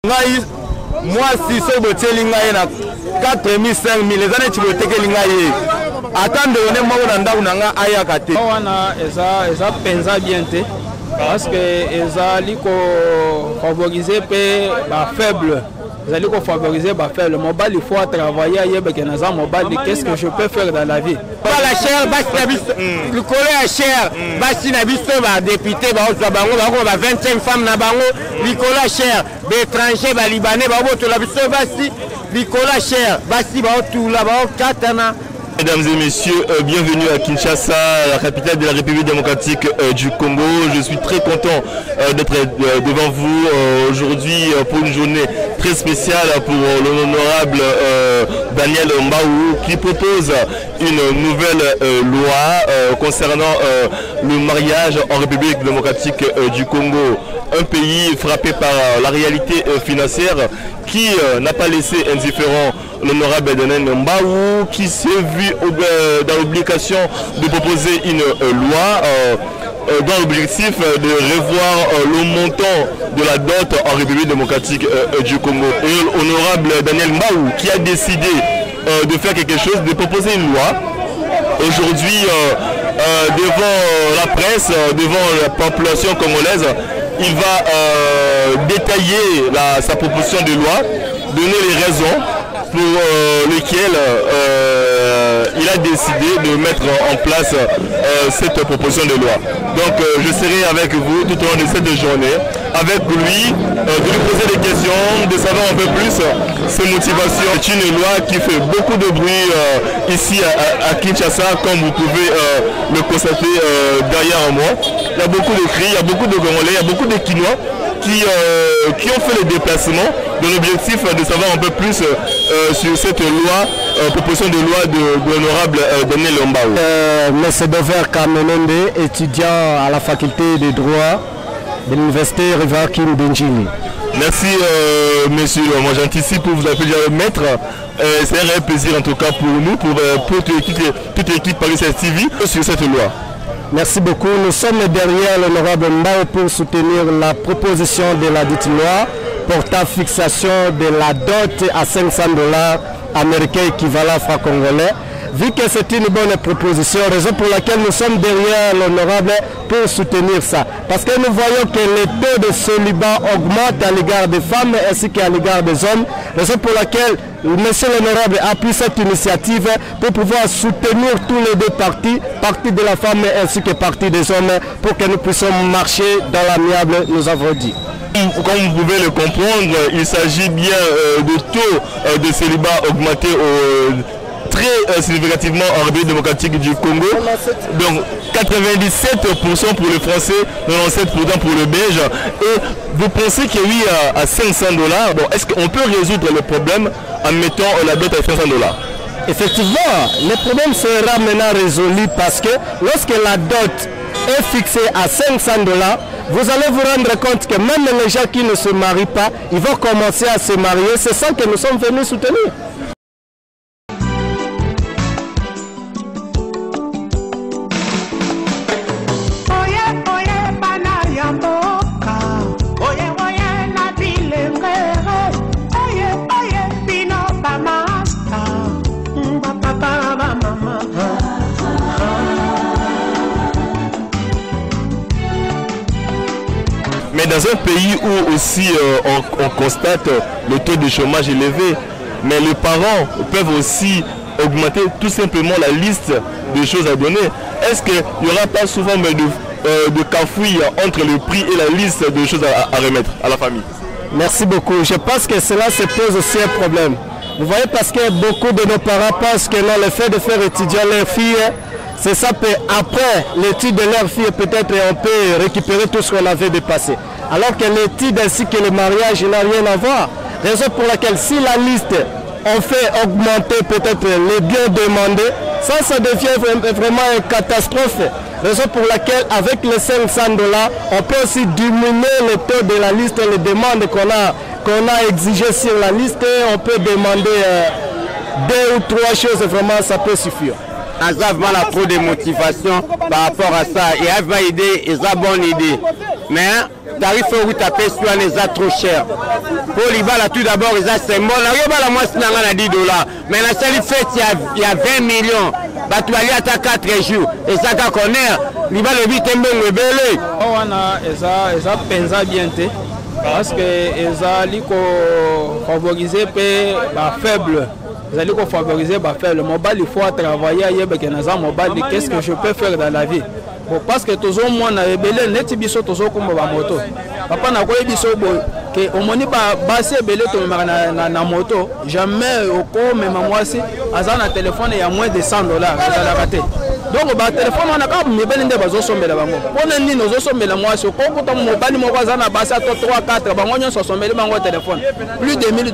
Moi, si ce botier lingaye na 4000 5000 les années tu veux te lingaye. Attendez, on est mort dans nanga aya kate. Wana eza penza bien te parce que eza liko favoriser pe ba faible. Vous allez favoriser ma faible. Mobile, il faut travailler à Yebekenaza mobile. Qu'est-ce que je peux faire dans la vie? Pas la chair, le collet à chair, Basti Nabisto va député, va 25 femmes na bango, Nicolas Cher, étranger, libanais, tout la bisto Basti, Nicolas Cher, Basti, tout là-bas, Katana. Mesdames et messieurs, bienvenue à Kinshasa, la capitale de la République démocratique du Congo. Je suis très content d'être devant vous aujourd'hui pour une journée très spéciale pour l'honorable Daniel Mbaou qui propose une nouvelle loi concernant le mariage en République démocratique du Congo. Un pays frappé par la réalité financière qui n'a pas laissé indifférent l'honorable Daniel Mbaou qui s'est vu dans l'obligation de proposer une loi dans l'objectif de revoir le montant de la dot en République démocratique du Congo. Et l'honorable Daniel Mbaou qui a décidé de faire quelque chose, de proposer une loi. Aujourd'hui, devant la presse, devant la population congolaise, il va détailler sa proposition de loi, donner les raisons pour lesquelles il a décidé de mettre en place cette proposition de loi. Donc je serai avec vous tout au long de cette journée, avec lui, de lui poser des questions, de savoir un peu plus ses motivations. C'est une loi qui fait beaucoup de bruit ici à Kinshasa, comme vous pouvez le constater derrière moi. Il y a beaucoup de cris, il y a beaucoup de Congolais, il y a beaucoup de Kinois qui ont fait le déplacement dans l'objectif de savoir un peu plus sur cette loi, proposition de loi de l'honorable Daniel Mbaou. M. Dover Kamenende, étudiant à la faculté de droit de l'université River King d'Injili. Merci monsieur, moi j'anticipe pour vous appeler maître. C'est un réel plaisir en tout cas pour nous, pour toute l'équipe Paris TV sur cette loi. Merci beaucoup. Nous sommes derrière l'honorable Mbaou pour soutenir la proposition de la dite loi portant fixation de la dot à $500 américains équivalent franc congolais. Vu que c'est une bonne proposition, raison pour laquelle nous sommes derrière l'honorable pour soutenir ça. Parce que nous voyons que les taux de célibat augmentent à l'égard des femmes ainsi qu'à l'égard des hommes. Raison pour laquelle monsieur l'honorable appuie cette initiative pour pouvoir soutenir tous les deux partis, parti de la femme ainsi que parti des hommes, pour que nous puissions marcher dans l'amiable, nous avons dit. Comme vous pouvez le comprendre, il s'agit bien de taux de célibat augmenté très significativement en République démocratique du Congo. Donc 97% pour les Français, 97% pour le Belge. Et vous pensez que oui, à $500, bon, est-ce qu'on peut résoudre le problème en mettant la dot à $500? Effectivement, le problème sera maintenant résolu parce que lorsque la dot est fixée à $500, vous allez vous rendre compte que même les gens qui ne se marient pas, ils vont commencer à se marier. C'est ça que nous sommes venus soutenir. Mais dans un pays où aussi on constate le taux de chômage élevé, mais les parents peuvent aussi augmenter tout simplement la liste de choses à donner. Est-ce qu'il n'y aura pas souvent de cafouilles entre le prix et la liste de choses à remettre à la famille? Merci beaucoup. Je pense que cela se pose aussi un problème. Vous voyez, parce que beaucoup de nos parents pensent que non, le fait de faire étudier leurs filles, c'est ça, après l'étude de leur fille, peut-être on peut récupérer tout ce qu'on avait dépassé. Alors que l'étude ainsi que le mariage n'a rien à voir. Raison pour laquelle si la liste, on fait augmenter peut-être les biens demandés, ça devient vraiment une catastrophe. Raison pour laquelle avec les $500, on peut aussi diminuer le taux de la liste, les demandes qu'on a exigées sur la liste. On peut demander 2 ou 3 choses, vraiment ça peut suffire. naza vraiment trop de motivation par rapport à ça. Et avait une idée, et ça bonne idée. Mais tarif où tu appelles sur les a trop cher. Pour l'Ibala tout d'abord, ils ont symbole. La moi c'est à 10 $. Mais la seule fête il y a 20 millions. Bah tu vas aller à 4 jours. Et ça qu'on connaît. L'Ibala le 8 est bon rebelle. Oh on a ça pensa bien té. Parce que ils ont favoriser les faibles. Ils allaient favoriser les faibles. Le mobile il faut travailler qu'est-ce que je peux faire dans la vie. Bon, parce que tous les gens ont rebelle, net biso tous comme ba moto. Papa na ko biso bo que au moni ba basse rebelle to na moto, jamais au ko même moi si azana téléphone il y a moins de $100 ça la raté. Donc ba téléphone on a ka mibeli nde bazo sombela bango. Pona nini ozo sombela moi si ko ko mobile moko azana basse to 3 4 bango nyo so sombela bango téléphone. Plus de $1000.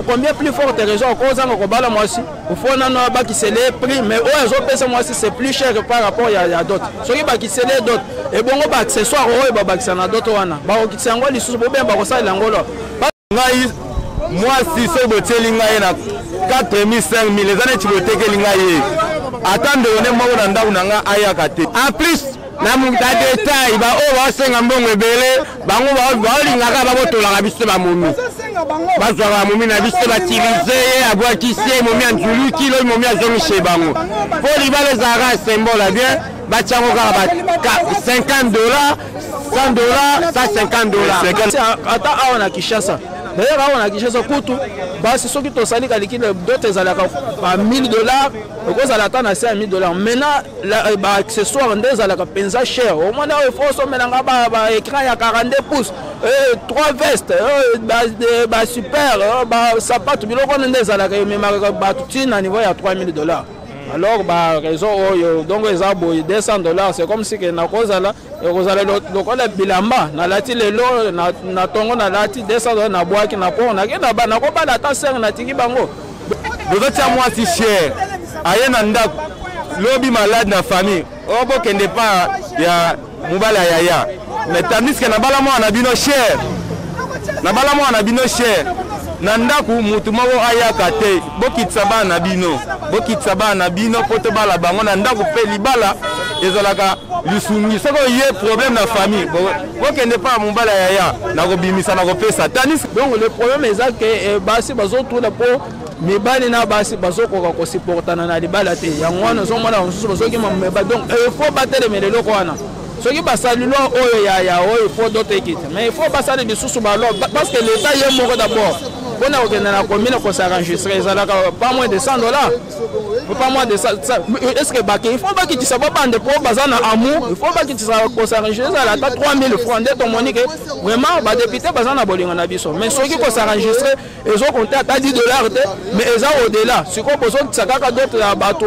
Combien plus forte raison cause en Kobala moi aussi au fond on a qui c'est les prix mais aux autres moi aussi c'est plus cher par rapport à d'autres ceux qui c'est les d'autres et bon on accessoire au baba qui na d'autres wana ba qui c'est ngoli sous bien ba ko ça langolo moi si ce botel ngai na 4000 5000 les années tu botel que ngai attendre on est mo na ndau nanga aya kate en plus na muta détail ba o wa senga mbongo ebele bango ba lingaka ba botola biso ba momi bazwa momi na biso ba tilize abwa kisi momi anjulu kilo momi azomi chez bango pour libale zara symbole bien ba chango ka ba $50 $100 ça $50 ata aona Kinshasa. D'ailleurs, on a qui chose coûte, bah c'est ce qui te sali calcule d'autres à la $1000, because à la temps à $5000. Maintenant, bah accessoire en des à la pensa cher. Au moins il faut se mettre en écran à 42 pouces, 3 vestes, bah super, bah sapat, bilo on des à la mais bah tout à niveau à $3000. Alors bah raison donc les arbres $200 c'est comme si que na cause là et vous allez le bilamba na lati lelo na tongo na lati $200 na boaki na po na ba na ko ba la ta ser na tiki bango vous êtes à moi si cher aye na ndako lobi malade na famille o bo kende pas ya mobala yaya mais tandis que na bala mo na bino cher na bala mo na bino cher na ndako mutu moko ayaka te bokitisa bana na bino po te bala bango na ndako pe libala ezalaka lisungi soko ye problème na famille bokende pa mobala yaya na kobimisa na kopesa tanis. Donc le problème est que basi bazotuna po mibali na basi bazokoka kosupportana na libala te yango wana ozomona mosusu bazokima meba donc il faut batelemela eloko wana soki basalilo oyo ya oyo il faut d'autres équipes mais il faut basali lisusu balo parce que l'état ye moko d'abord on a organisé la commune qu'on s'enregistrer pas moins de $100 pas moins de ça est-ce que il faut pas que tu sois pas de pour bazana amour il faut pas que tu sois qu'on s'enregistrer à la 3000 francs de ton monique vraiment ba député bazana bolingo na biso mais ceux qui qu'on s'enregistrer ils ont compté à $10 mais ils ont au-delà ce qu'on besoin de ça kaka d'autres bateau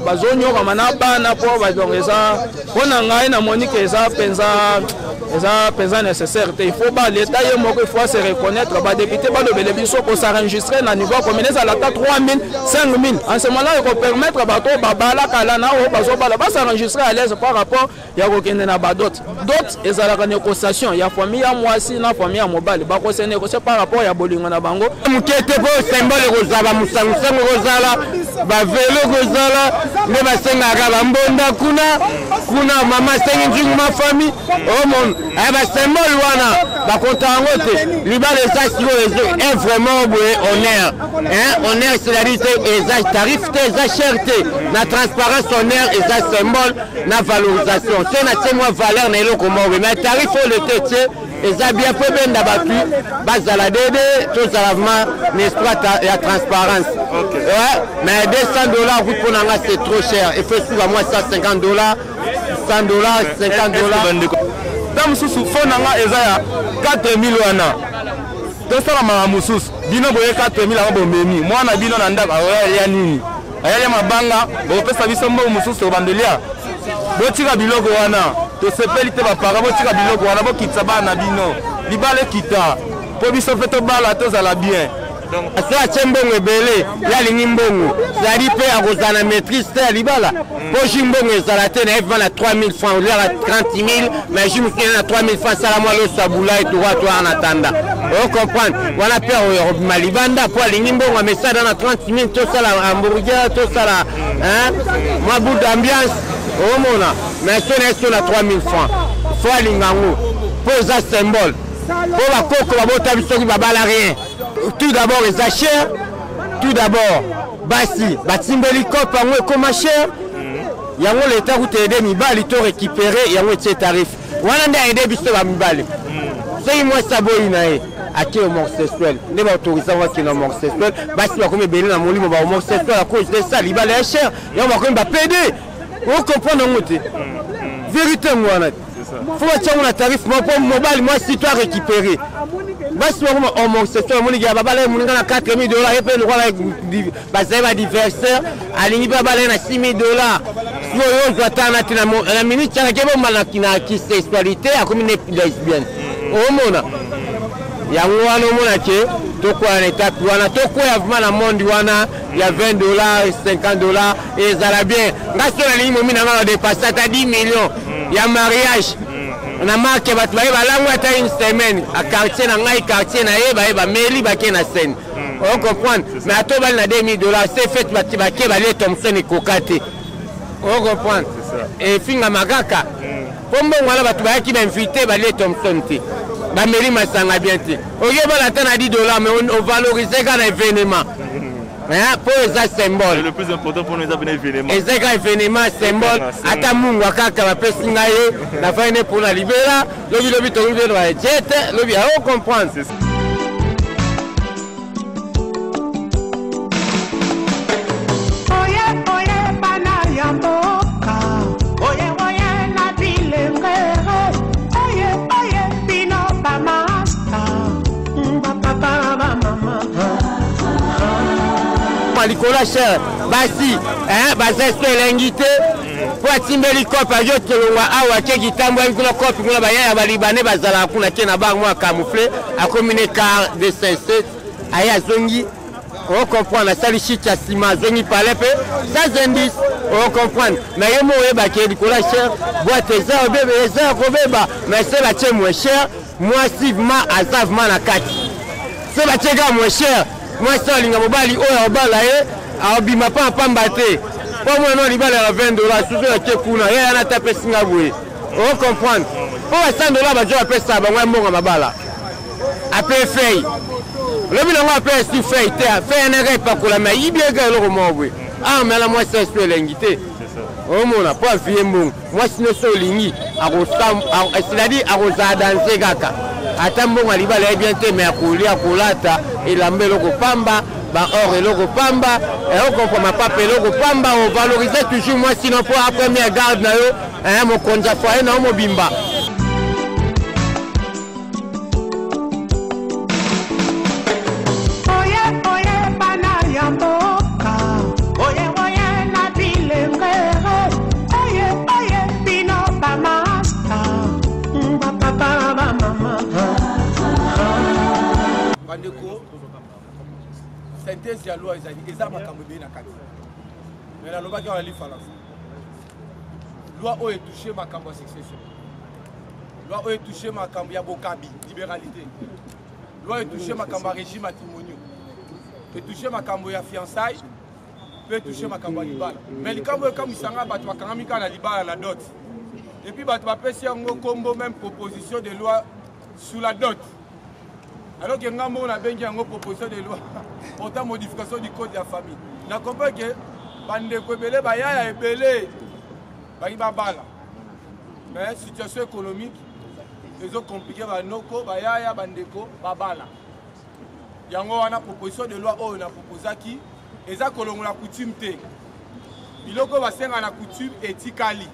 bazonyo kama na bana pour ba donc ça on a ngai na monique ça pensa nécessaire il faut pas l'état ye moko il faut se reconnaître ba député ba le biso ko s'enregistrer na niveau commune à la 3000 5000 en ce moment-là il faut permettre bato babala kala na o bazo bala ba s'enregistrer à l'aise par rapport ya ko kende na ba d'autres ezalaka négociation ya famille ya mwasi na famille ya mobali ba ko se négocier par rapport ya bolingo na bango mukete po symbole ko zaba musango ko zala ba velo ko zala ne ba senga ka ba mbonda kuna mama sengi njungu ma famille o mon ba symbole wana ba kontango te libale ça est vraiment honneur honneur c'est-à-dire que tarif te cherté la transparence honneur et ça symbole la valorisation c'est na moi valeur na eloko mo mais tarif le tete et ça bien peu ben d'abatu bazala dede tout ça n'est pas la transparence ouais mais $200 vous pour nanga c'est trop cher il faut sur moi $150 $100 $50 dame susu fonanga ezaya 4000 wana tosala mama mususu bino boye 4000 anga bomemi mwana bino na ndako ya nini ayali mabanga bopesa biso mbo mususu bandelia botika biloko wana tosepeli te bapara botika biloko wana bokitisa bana bino libale kita po biso fe tobala tozala bien so atie mbongo ebele ya alingi mbongo ezali mpe akozala na maîtrise te ya libala mpo ju mbongo ezala te na evana 3000 francs oliaka 30 000 mais ju mosusu na 3000 francs asala mwa loso abula etoko atwaka na tanda ocomprendre wana mpe obima libanda mpo alingi mbongo amesada na 30 000 tosala hamburger tosala mwa bout d'ambiance omona mais so na eso na 3000 francs fo alinga ngo mpo eza symbole mpo bakoko babota bisoki babala rien tout d'abord eza cher tout d'abord basi batimbeli kope yango ekoma cher yango leta kuta ede mibali to récupéré yango etie tarif wana nde aede biso bamibali soki mwasi aboyi na ye ake homosexuel nde baautorise waki na homosexuel basi bakomi ebele na molimo ba homosexuel akozi te sa libala ya cher yango bakomi bapede ocomprendre yango te vérité ngo wana faut batiango na tarif moko mobali mwasi to arécupéré basi bakoma homosexuel amoniki ya babala ye moninga na 4 000 $ ye mpe lokola bazali badiversaire alingi mpe babala ye na 6 000 $. si oyo ozwa tana te na minute tianaki ebomala na kisexualité akomi ne lesbienne omona yango wana omona ke tokwaya na etape wana tokwaya vraimen na monde wana ya 20 $, 50 $, ezala bien ngai so nalingi momi na nga badepase ata 10 millions ya mariage na marke bato baye balango ata une semaine a quartier na ngai quartier na ye baye bameli bake na scène on comprendre mais ato bali na 2000 $, c'est fait bake balie Thompson ekoka te on comprendre efinga makaka mpo mbongo wana bato bayaki bainvité balie Thompson te bameli masanga bien te oyebala ata na 10 $, mais ovalorise ka na événement pour eza symbole. Le plus important pour nous c'est un événement. Ezeka événement symbole ata mungu akaka bapesi ngai na faine pour la libéra lobi lobi to lobi ba jet lobi a comprendre. Likolo cher basi bazesto elengi te po atimbeli kope azotelongwa awa ke kitambo kuna kope kuna bayaya balibane bazala kuna ke na bango akamufle akomi ne car de 57 aye azongi on comprendre asali shit ya sima azongi pale pe ça zendis on comprendre mais yo mo oyeba ke likolo cher boîte eza obebe eza kobeba mais c'est la tie moins cher moi sivement azavement na kati c'est la tie ga moins cher moi ça linga mobali oyo obala ye abima pa pamba te po moi no libala ya 20 $, suzo ya kekuna ye ana tape singa boye on comprendre po 100 $ bajo apesa bango mbonga mabala ape fei lobi nango ape si fei te fei na repa kola ma ibiega loko mobwe mais la moi ça est l'ingité omona po afie mbongo moi sino so lingi akosam c'est-à-dire akoza danser kaka ata mbongo libala ya bien te mais akolia kolata elamba eloko pamba ba or eloko pamba oko ma papa eloko pamba on valorise toujours moi sinon pour la première garde na yo mon konja foyer na mobimba synthèse ya loi ezali eza makambo ebele na kati mais nalobaki wana lifalansa loi oyo etouche makambo ya succession loi oyo etouche makambo ya bokabi libéralité loi etouche makambo ya régime matrimoniaux etouche makambo ya fiançailles mpe etouche makambo ya libala mais likambo ekamwisanga bato bakangami kaka na libala na dot et puis bato bapesi yango kombo même proposition de loi sur la dot alors que ngambo on a bengi yango proposition de loi portant modification du code de la famille. Na comprend que bandeko ebele bayaya ebele baki babala. Mais situation économique ezo compliqué banoko bayaya bandeko babala. Yango wana proposition de loi oyo na proposaki eza kolongola coutume te. Biloko basenga na coutume etikali.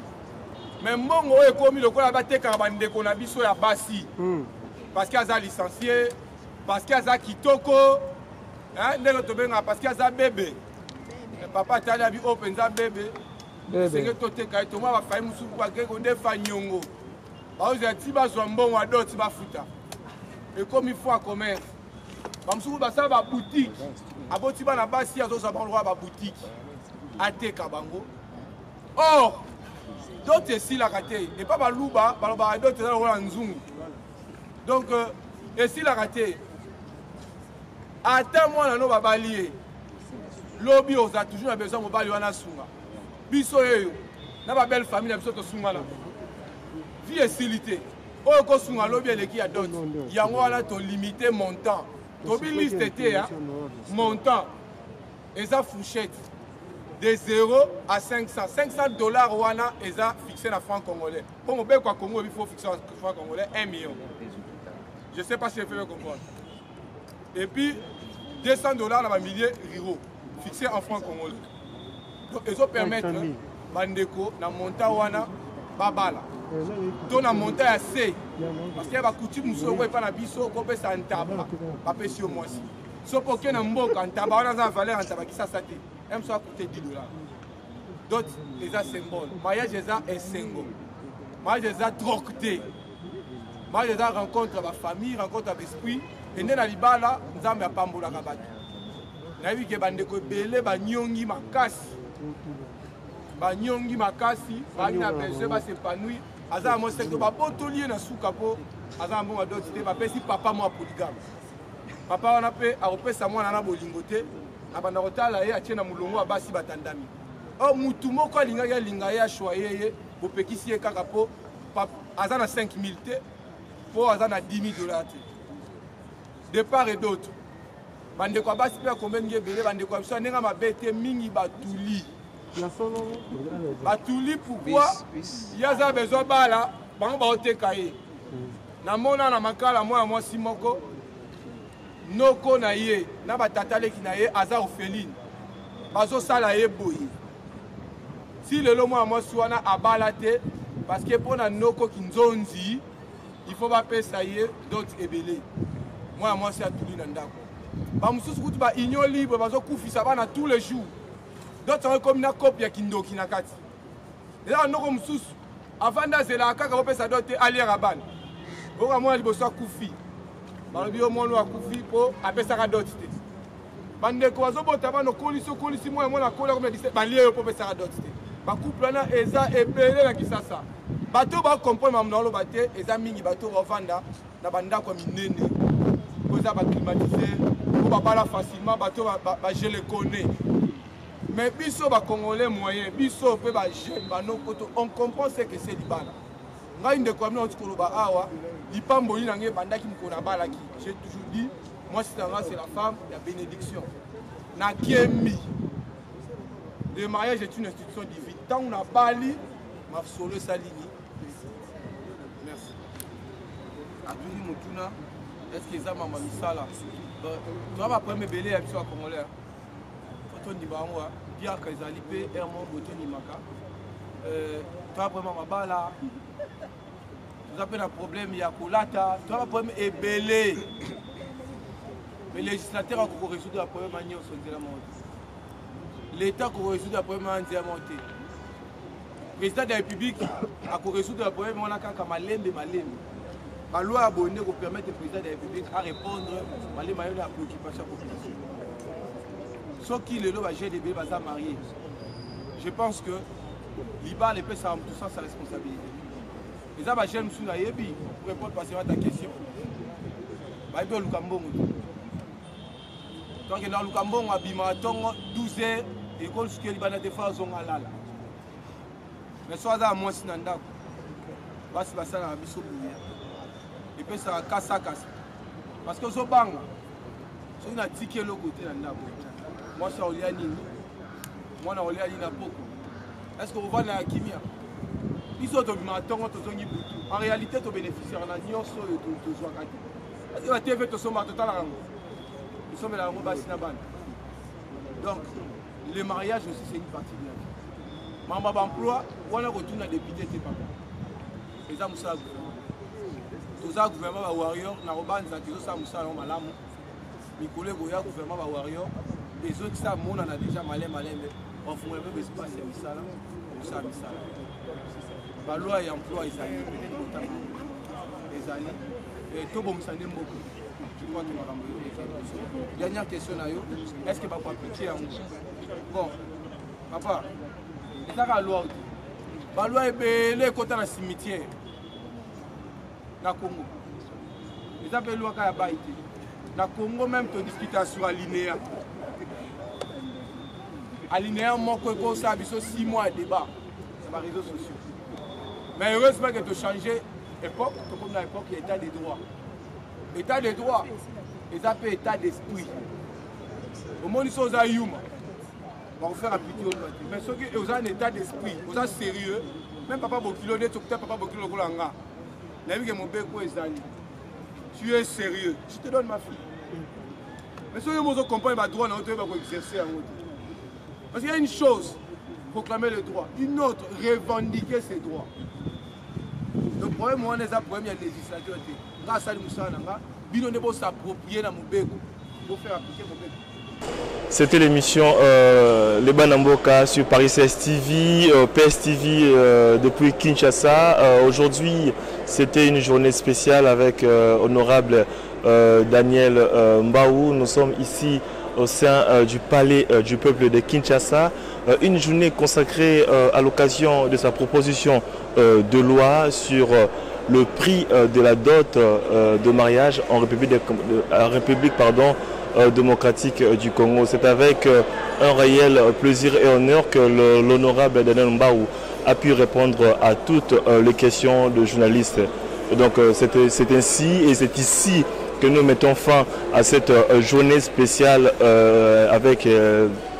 Mais mbongo oyo ekomi lokola bateka bandeko na biso ya basi. Parce qu'il a licencié, parce qu'il a kitoko, parce qu'il a bébé. Papa t'a dit open za bébé. C'est que tote kai to ma fa musu kwa ke ko defa nyongo. Ba oza ti ba zo mbongo ado ti ba futa. Et comme il faut à commerce. bamosusu basala baboutique aboti bana basi azozwa bango lokola baboutique ateka bango. Or d'autres esilaka te epa baluba balobaka d'autres eza lokola nzungu. Donc esilaka te ata mwana no babali ye lobi oza toujours na besoin mobali wana sunga biso oyo na babelle famille na biso tosungana vie esili te oyo kosunga lobi eleki ya dot yango wana tolimite montant tobi liste te ya montant eza fourchette de 0 à 500 $500 wana eza fixé na franc congolais pour mon kwa Congo il faut fixer en franc congolais 1 million. Je sais pas si je peux me comprendre. Et puis $200 dans ma millier riro fixé en franc congolais. Donc ils ont permettre bandeko na montant wana babala. Donc na montant ya C parce qu'il y a ba coutume muso ko pa na biso ko pesa ntaba ba pesi au moins. So pour que na mboka ntaba wana za valeur ntaba ki sasa te. Même ça coûter $10. D'autres les a symbole. Mariage les a un symbole. Mariage les a trocté. Mariage les a rencontre ma famille, rencontre avec esprit. Et dans libala nzambe apambola kabatu. Na vu que bandeko belé ba nyongi makasi. Ba nyongi makasi, ba na pese ba s'épanouir. Aza mo secteur ba botolier na suka po. Aza mbonga d'autres te ba pesi papa mo polygame. Papa wana pe a repesa mwana na bolingote. Abanda kotala ye atie na mulongo abasi batandami. O mutu moko alinga linga ya choyer ye bopekisi ye kaka po aza na 5000 te po aza na $10,000 te. De part et d'autre. Bandeko abasi pe combien ngebele bandeko biso nenga mabete mingi batuli. Batuli pourquoi? Yaza besoin bala bango ba oteka ye. Na mona na makala moi simoko. Noko na ye na batatale ki na ye aza orpheline bazo sala ye boye si lelo moi swana abala te parce que pour na noko ki nzonzi il faut ba pesa ye d'autres ebele moi c'est atuli na ndako ba mususu kuti ba union libre bazo kufisa bana tous les jours d'autres comme na copie ya kindoki na kati eza noko mususu avanda zela kaka ba pesa d'autres aliera bana oka moi liboso kufi balobi omono akufi po apesaka doti te bandeko azobota bano kolisi moya mwana kola comme dit balie po pesaka doti te bakouple na eza ebele na kisasa bato ba comprendre mamna lo bate eza mingi bato bavanda na bandako minene koza ba climatiser ko babala facilement bato ba je le connais mais biso ba congolais moyen biso pe ba jeune banoko on comprend ce que c'est libala ngai ndeko amna otikoloba awa lipambo linange bandaki mukona balaki. J'ai toujours dit moi c'est la femme la bénédiction na kiemi. Le mariage est une institution divine. Tant on a bali ma solo salini. Merci. Aduni mutuna est-ce que ça mama misala toi va premier belé à biso à congolais photo ni bango Pierre Kazali pe Hermon Boto ni maka toi vraiment mabala. Vous avez un problème, il y a Kolata, tu as un problème ébélé. Mais les législateurs ont résoudre le problème manière au de la montée. L'État a résoudre le problème manière de monter. Le président de la République a résoudre le problème on a quand malembe. La loi abonnée pour permettre au président de la République à répondre à la préoccupation de la population. Sauf qu'il est là, j'ai des bébés mariés. Je pense que l'IBA les peut ça tout ça sa responsabilité. Les gens j'aime sous la yebi pour répondre à ta question. Bah il Lukambongo. Donc dans Lukambongo abima tongo 12h école ce que libana défense on alala. Mais soit à moi sinanda. Basi basala na biso buya. Et puis ça kasa parce que zo banga. So na ticket le côté na ndako. Moi ça olia nini. Moi na olia na poko. Est-ce que vous voyez la kimia? En réalité, tu bénéficiaires en alliance de joie. Parce que la TV, tu sommes total à nous sommes la Robassinaban. Donc, le mariage aussi, c'est une partie de la vie. Maman d'emploi, on a retourné à député tes papas. Les gens moussa tous les gouvernements à warrior, Naroban, Zantizo, Samoussa, Malamu, Nicolas Goya, gouvernement à warrior, les autres, ça, on a déjà malin, mais on fait un peu d'espace, c'est ça, la loi et emploi, ils allaient. Et tout le monde s'en est beaucoup. crois que dernière question, est-ce que va appliquer à nous? Bon, papa, c'est ça la loi. La loi est belle côté dans le cimetière. Dans le Congo. Les appels loi qui a été. Dans le Congo, même, tu discutes sur Alinéa. Alinéa, moi, que ça a 6 mois de débat sur les réseaux sociaux. Mais heureusement que tu as changé l'époque, tu as l'époque, il y a l'état des droits. L'état des droits, ils appellent état d'esprit. Au moins, ils sont à Yuma. On va faire appliquer au Nord. Mais ceux qui ont un état d'esprit, ils sont sérieux. Même papa Bokilo, papa Bokilo, tu es sérieux. Je te donne ma fille. Mais ceux qui comprennent ma droit, ils vont exercer en haut. Parce qu'il y a une chose, proclamer le droit. Une autre, revendiquer ses droits. Le problème, c'est que le problème, il y a législateur. Grâce à Moussa Nanga, il faut s'approprier dans mon bégo. Il faut faire appliquer mon bégo. C'était l'émission Les Banamboka sur Paris 16 TV, PS TV depuis Kinshasa. Aujourd'hui, c'était une journée spéciale avec honorable Daniel Mbaou. Nous sommes ici au sein du palais du peuple de Kinshasa. Une journée consacrée à l'occasion de sa proposition de loi sur le prix de la dot de mariage en République démocratique du Congo. C'est avec un réel plaisir et honneur que l'honorable Daniel Mbaou a pu répondre à toutes les questions de journalistes. Et donc c'est ainsi et c'est ici que nous mettons fin à cette journée spéciale avec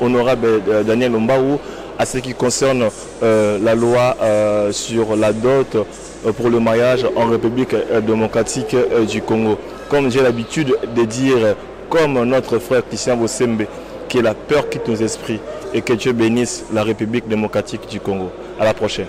honorable Daniel Mbaou à ce qui concerne la loi sur la dot pour le mariage en République démocratique du Congo. Comme j'ai l'habitude de dire, comme notre frère Christian Bosembe, que la peur quitte nos esprits et que Dieu bénisse la République démocratique du Congo. À la prochaine.